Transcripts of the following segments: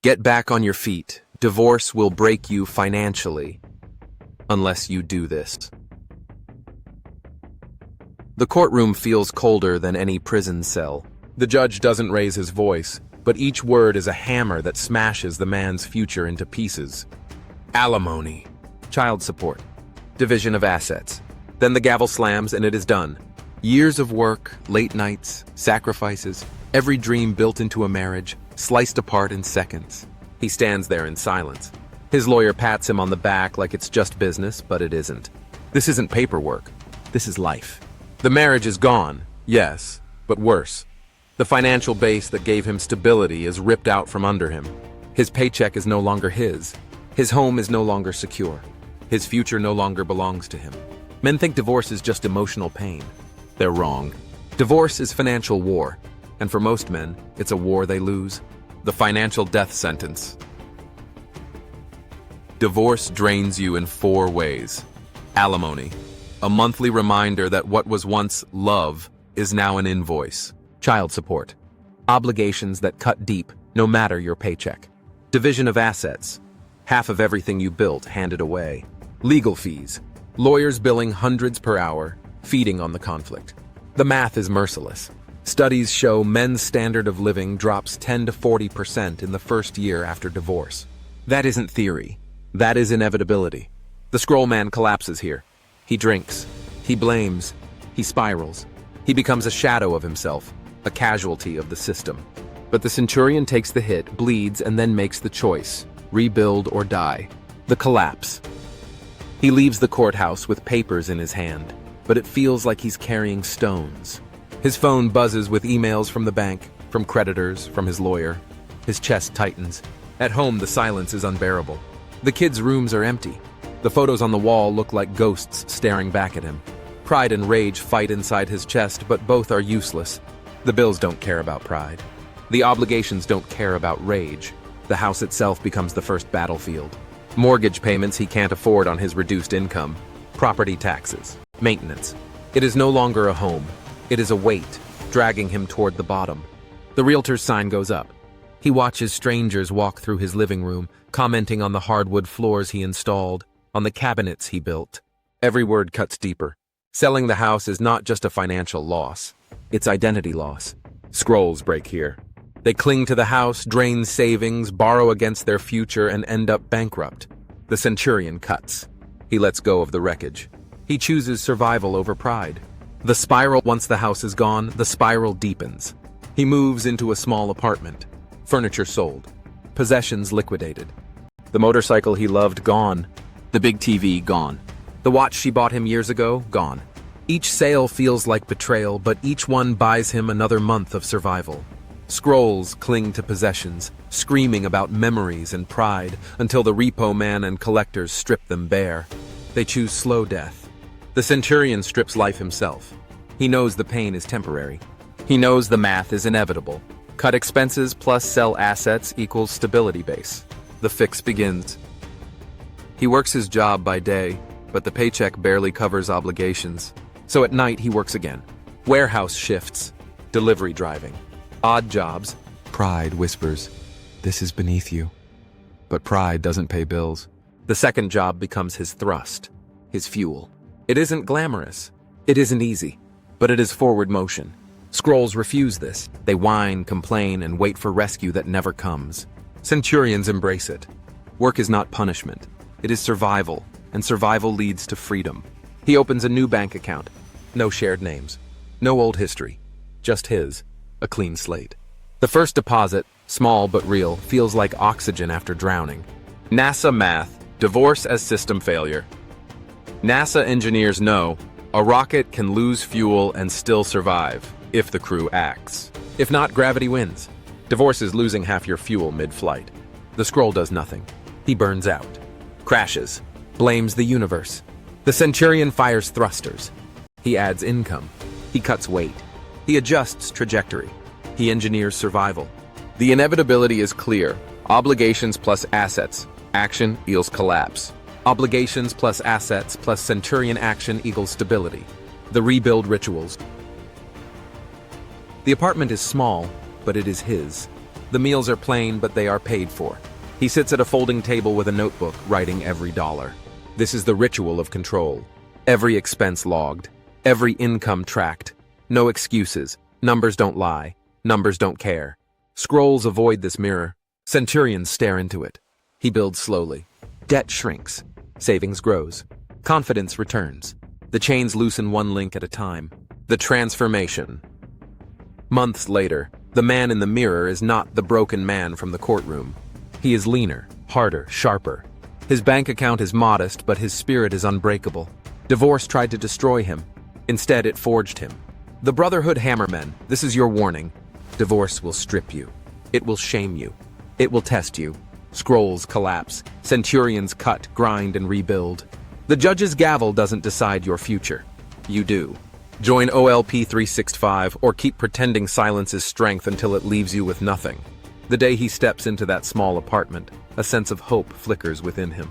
Get back on your feet. Divorce will break you financially, unless you do this. The courtroom feels colder than any prison cell. The judge doesn't raise his voice, but each word is a hammer that smashes the man's future into pieces. Alimony, child support, division of assets. Then the gavel slams and it is done. Years of work, late nights, sacrifices, every dream built into a marriage, sliced apart in seconds. He stands there in silence. His lawyer pats him on the back like it's just business, but it isn't. This isn't paperwork. This is life. The marriage is gone, yes, but worse. The financial base that gave him stability is ripped out from under him. His paycheck is no longer his. His home is no longer secure. His future no longer belongs to him. Men think divorce is just emotional pain. They're wrong. Divorce is financial war, and for most men, it's a war they lose. The financial death sentence. Divorce drains you in 4 ways. Alimony, a monthly reminder that what was once love is now an invoice. Child support, obligations that cut deep no matter your paycheck. Division of assets, half of everything you built handed away. Legal fees, lawyers billing hundreds per hour, feeding on the conflict. The math is merciless. Studies show men's standard of living drops 10 to 40% in the first year after divorce. That isn't theory. That is inevitability. The scroll man collapses here. He drinks. He blames. He spirals. He becomes a shadow of himself, a casualty of the system. But the centurion takes the hit, bleeds, and then makes the choice: rebuild or die. The collapse. He leaves the courthouse with papers in his hand, but it feels like he's carrying stones. His phone buzzes with emails from the bank, from creditors, from his lawyer. His chest tightens. At home, the silence is unbearable. The kids' rooms are empty. The photos on the wall look like ghosts staring back at him. Pride and rage fight inside his chest, but both are useless. The bills don't care about pride. The obligations don't care about rage. The house itself becomes the first battlefield. Mortgage payments he can't afford on his reduced income. Property taxes. Maintenance. It is no longer a home. It is a weight, dragging him toward the bottom. The realtor's sign goes up. He watches strangers walk through his living room, commenting on the hardwood floors he installed, on the cabinets he built. Every word cuts deeper. Selling the house is not just a financial loss. It's identity loss. Scrolls break here. They cling to the house, drain savings, borrow against their future, and end up bankrupt. The centurion cuts. He lets go of the wreckage. He chooses survival over pride. The spiral, once the house is gone, the spiral deepens. He moves into a small apartment. Furniture sold. Possessions liquidated. The motorcycle he loved gone. The big TV gone. The watch she bought him years ago gone. Each sale feels like betrayal, but each one buys him another month of survival. Scrolls cling to possessions, screaming about memories and pride, until the repo man and collectors strip them bare. They choose slow death. The centurion strips life himself. He knows the pain is temporary. He knows the math is inevitable. Cut expenses plus sell assets equals stability base. The fix begins. He works his job by day, but the paycheck barely covers obligations. So at night he works again. Warehouse shifts, delivery driving, odd jobs. Pride whispers, "This is beneath you." But pride doesn't pay bills. The second job becomes his thrust, his fuel. It isn't glamorous. It isn't easy, but it is forward motion. Scrolls refuse this. They whine, complain, and wait for rescue that never comes. Centurions embrace it. Work is not punishment. It is survival, and survival leads to freedom. He opens a new bank account. No shared names. No old history. Just his. A clean slate. The first deposit, small but real, feels like oxygen after drowning. NASA math. Divorce as system failure. NASA engineers know a rocket can lose fuel and still survive if the crew acts. If not, gravity wins. Divorce is losing half your fuel mid-flight. The scroll does nothing. He burns out. Crashes. Blames the universe. The centurion fires thrusters. He adds income. He cuts weight. He adjusts trajectory. He engineers survival. The inevitability is clear. Obligations plus assets. Action equals collapse. Obligations plus assets plus centurion action equals stability. The rebuild rituals. The apartment is small, but it is his. The meals are plain, but they are paid for. He sits at a folding table with a notebook, writing every dollar. This is the ritual of control. Every expense logged, every income tracked. No excuses. Numbers don't lie. Numbers don't care. Scrolls avoid this mirror. Centurions stare into it. He builds slowly. Debt shrinks. Savings grows. Confidence returns. The chains loosen one link at a time. The transformation. Months later, the man in the mirror is not the broken man from the courtroom. He is leaner, harder, sharper. His bank account is modest, but his spirit is unbreakable. Divorce tried to destroy him. Instead, it forged him. The Brotherhood Hammermen, this is your warning. Divorce will strip you. It will shame you. It will test you. Scrolls collapse. Centurions cut, grind, and rebuild. The judge's gavel doesn't decide your future. You do. Join OLP 365 or keep pretending silence is strength until it leaves you with nothing. The day he steps into that small apartment, a sense of hope flickers within him.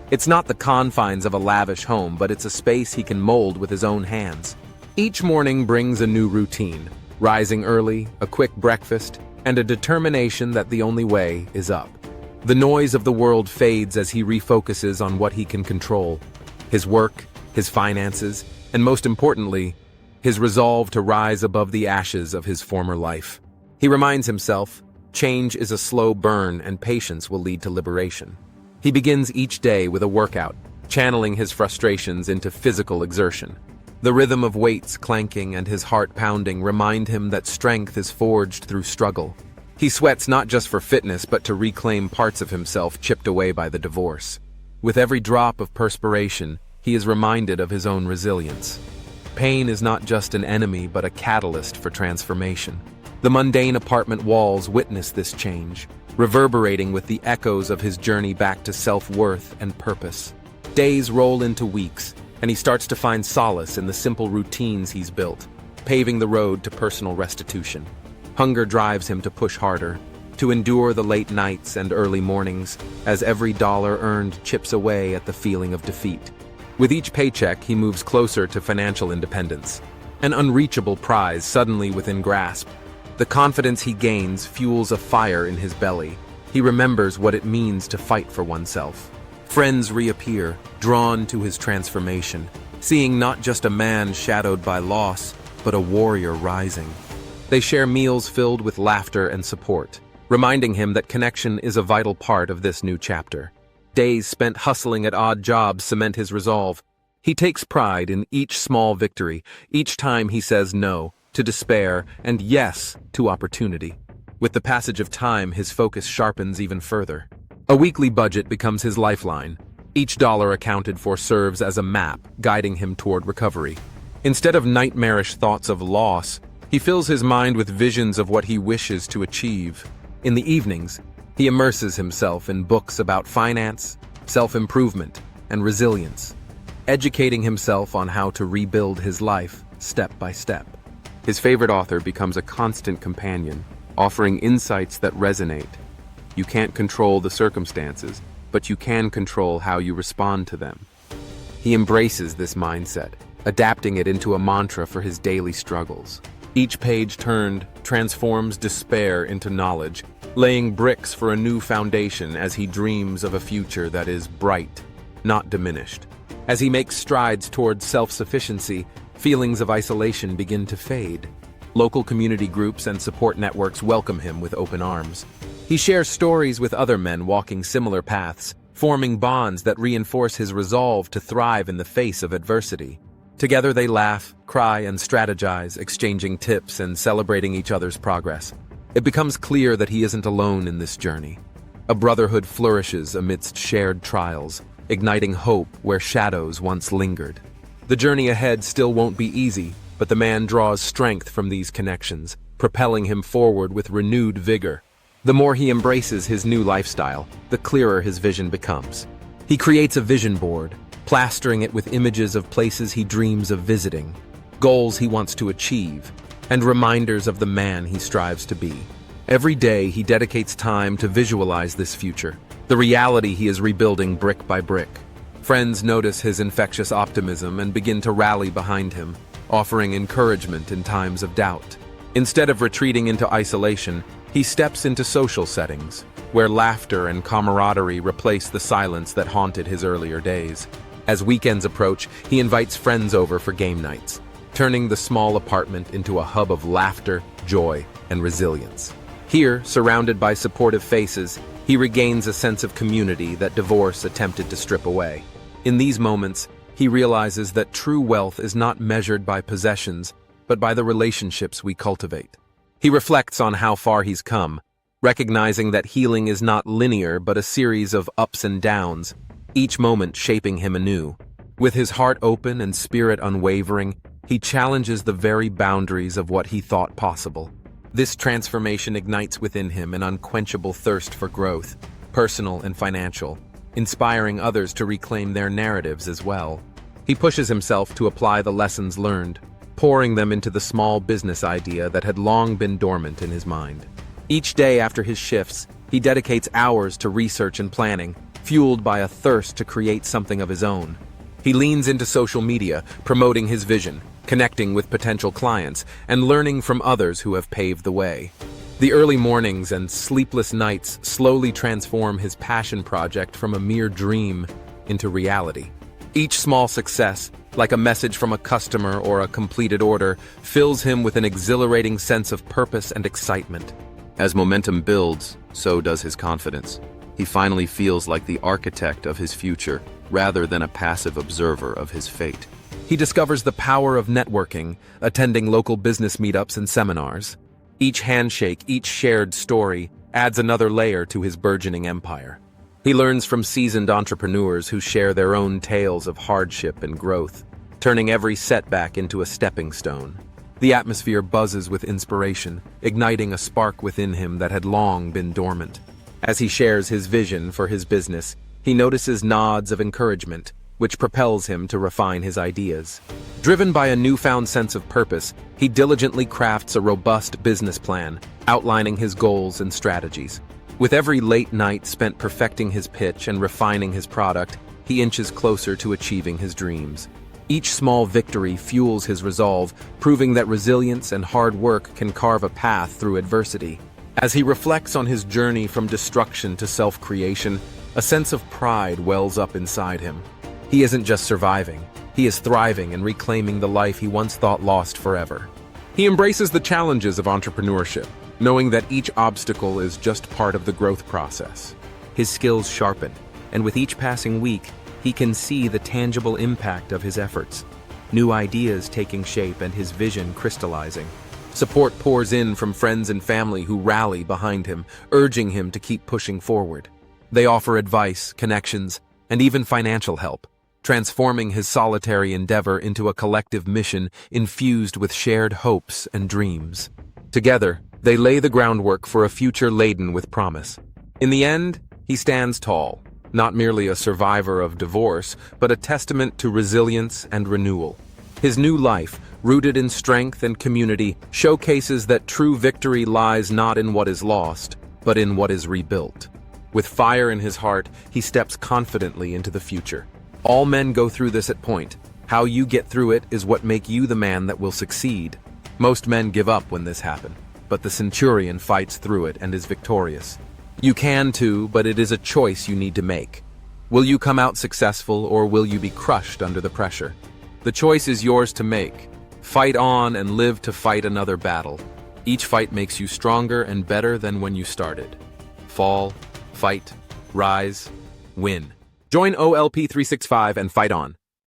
It's not the confines of a lavish home, but it's a space he can mold with his own hands. Each morning brings a new routine, rising early, a quick breakfast, and a determination that the only way is up. The noise of the world fades as he refocuses on what he can control: his work, his finances, and most importantly, his resolve to rise above the ashes of his former life. He reminds himself, change is a slow burn and patience will lead to liberation. He begins each day with a workout, channeling his frustrations into physical exertion. The rhythm of weights clanking and his heart pounding remind him that strength is forged through struggle. He sweats not just for fitness but to reclaim parts of himself chipped away by the divorce. With every drop of perspiration, he is reminded of his own resilience. Pain is not just an enemy but a catalyst for transformation. The mundane apartment walls witness this change, reverberating with the echoes of his journey back to self-worth and purpose. Days roll into weeks, and he starts to find solace in the simple routines he's built, paving the road to personal restitution. Hunger drives him to push harder, to endure the late nights and early mornings, as every dollar earned chips away at the feeling of defeat. With each paycheck, he moves closer to financial independence, an unreachable prize suddenly within grasp. The confidence he gains fuels a fire in his belly. He remembers what it means to fight for oneself. Friends reappear, drawn to his transformation, seeing not just a man shadowed by loss, but a warrior rising. They share meals filled with laughter and support, reminding him that connection is a vital part of this new chapter. Days spent hustling at odd jobs cement his resolve. He takes pride in each small victory, each time he says no to despair and yes to opportunity. With the passage of time, his focus sharpens even further. A weekly budget becomes his lifeline. Each dollar accounted for serves as a map, guiding him toward recovery. Instead of nightmarish thoughts of loss, he fills his mind with visions of what he wishes to achieve. In the evenings, he immerses himself in books about finance, self-improvement, and resilience, educating himself on how to rebuild his life step by step. His favorite author becomes a constant companion, offering insights that resonate. You can't control the circumstances, but you can control how you respond to them. He embraces this mindset, adapting it into a mantra for his daily struggles. Each page turned transforms despair into knowledge, laying bricks for a new foundation as he dreams of a future that is bright, not diminished. As he makes strides towards self-sufficiency, feelings of isolation begin to fade. Local community groups and support networks welcome him with open arms. He shares stories with other men walking similar paths, forming bonds that reinforce his resolve to thrive in the face of adversity. Together they laugh, cry, and strategize, exchanging tips and celebrating each other's progress. It becomes clear that he isn't alone in this journey. A brotherhood flourishes amidst shared trials, igniting hope where shadows once lingered. The journey ahead still won't be easy, but the man draws strength from these connections, propelling him forward with renewed vigor. The more he embraces his new lifestyle, the clearer his vision becomes. He creates a vision board, plastering it with images of places he dreams of visiting, goals he wants to achieve, and reminders of the man he strives to be. Every day he dedicates time to visualize this future, the reality he is rebuilding brick by brick. Friends notice his infectious optimism and begin to rally behind him, offering encouragement in times of doubt. Instead of retreating into isolation, He steps into social settings, where laughter and camaraderie replace the silence that haunted his earlier days. As weekends approach, he invites friends over for game nights, turning the small apartment into a hub of laughter, joy, and resilience. Here, surrounded by supportive faces, he regains a sense of community that divorce attempted to strip away. In these moments, he realizes that true wealth is not measured by possessions, but by the relationships we cultivate. He reflects on how far he's come, recognizing that healing is not linear but a series of ups and downs, each moment shaping him anew. With his heart open and spirit unwavering, he challenges the very boundaries of what he thought possible. This transformation ignites within him an unquenchable thirst for growth, personal and financial, inspiring others to reclaim their narratives as well. He pushes himself to apply the lessons learned, pouring them into the small business idea that had long been dormant in his mind. Each day after his shifts, he dedicates hours to research and planning, fueled by a thirst to create something of his own. He leans into social media, promoting his vision, connecting with potential clients, and learning from others who have paved the way. The early mornings and sleepless nights slowly transform his passion project from a mere dream into reality. Each small success, like a message from a customer or a completed order, fills him with an exhilarating sense of purpose and excitement. As momentum builds, so does his confidence. He finally feels like the architect of his future, rather than a passive observer of his fate. He discovers the power of networking, attending local business meetups and seminars. Each handshake, each shared story, adds another layer to his burgeoning empire. He learns from seasoned entrepreneurs who share their own tales of hardship and growth, turning every setback into a stepping stone. The atmosphere buzzes with inspiration, igniting a spark within him that had long been dormant. As he shares his vision for his business, he notices nods of encouragement, which propels him to refine his ideas. Driven by a newfound sense of purpose, he diligently crafts a robust business plan, outlining his goals and strategies. With every late night spent perfecting his pitch and refining his product, he inches closer to achieving his dreams. Each small victory fuels his resolve, proving that resilience and hard work can carve a path through adversity. As he reflects on his journey from destruction to self-creation, a sense of pride wells up inside him. He isn't just surviving, he is thriving and reclaiming the life he once thought lost forever. He embraces the challenges of entrepreneurship, knowing that each obstacle is just part of the growth process. His skills sharpen, and with each passing week, he can see the tangible impact of his efforts. New ideas taking shape and his vision crystallizing. Support pours in from friends and family who rally behind him, urging him to keep pushing forward. They offer advice, connections, and even financial help, transforming his solitary endeavor into a collective mission infused with shared hopes and dreams. Together, they lay the groundwork for a future laden with promise. In the end, he stands tall, not merely a survivor of divorce, but a testament to resilience and renewal. His new life, rooted in strength and community, showcases that true victory lies not in what is lost, but in what is rebuilt. With fire in his heart, he steps confidently into the future. All men go through this at point. How you get through it is what makes you the man that will succeed. Most men give up when this happens, but the centurion fights through it and is victorious. You can too, but it is a choice you need to make. Will you come out successful, or will you be crushed under the pressure? The choice is yours to make. Fight on and live to fight another battle. Each fight makes you stronger and better than when you started. Fall, fight, rise, win. Join OLP 365 and fight on.